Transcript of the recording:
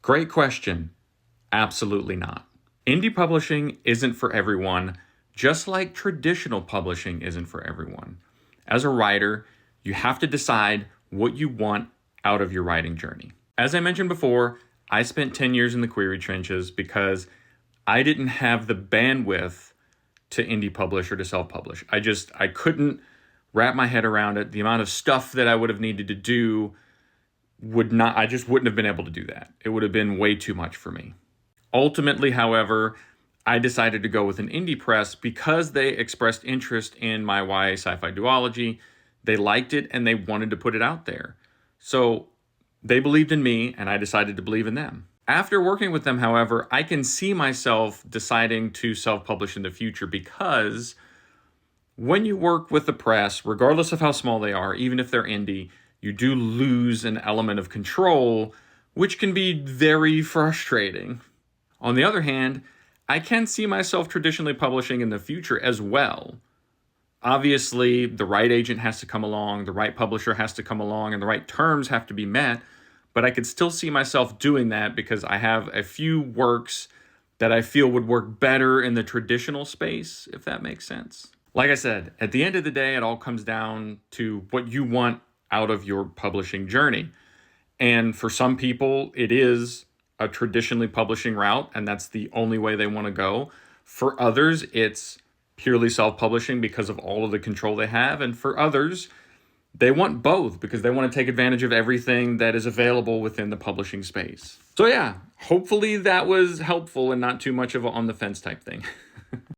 Great question. Absolutely not. Indie publishing isn't for everyone, just like traditional publishing isn't for everyone. As a writer, you have to decide what you want out of your writing journey. As I mentioned before, I spent 10 years in the query trenches because I didn't have the bandwidth to indie publish or to self-publish. I couldn't wrap my head around it. The amount of stuff that I would have needed to do I just wouldn't have been able to do that. It would have been way too much for me. Ultimately, however, I decided to go with an indie press because they expressed interest in my YA sci-fi duology. They liked it and they wanted to put it out there. So they believed in me and I decided to believe in them. After working with them, however, I can see myself deciding to self-publish in the future because when you work with the press, regardless of how small they are, even if they're indie, you do lose an element of control, which can be very frustrating. On the other hand, I can see myself traditionally publishing in the future as well. Obviously, the right agent has to come along, the right publisher has to come along, and the right terms have to be met, but I could still see myself doing that because I have a few works that I feel would work better in the traditional space, if that makes sense. Like I said, at the end of the day, it all comes down to what you want out of your publishing journey. And for some people, it is a traditionally publishing route, and that's the only way they want to go. For others, it's purely self-publishing because of all of the control they have. And for others, they want both because they want to take advantage of everything that is available within the publishing space. So yeah, hopefully that was helpful and not too much of an on the fence type thing.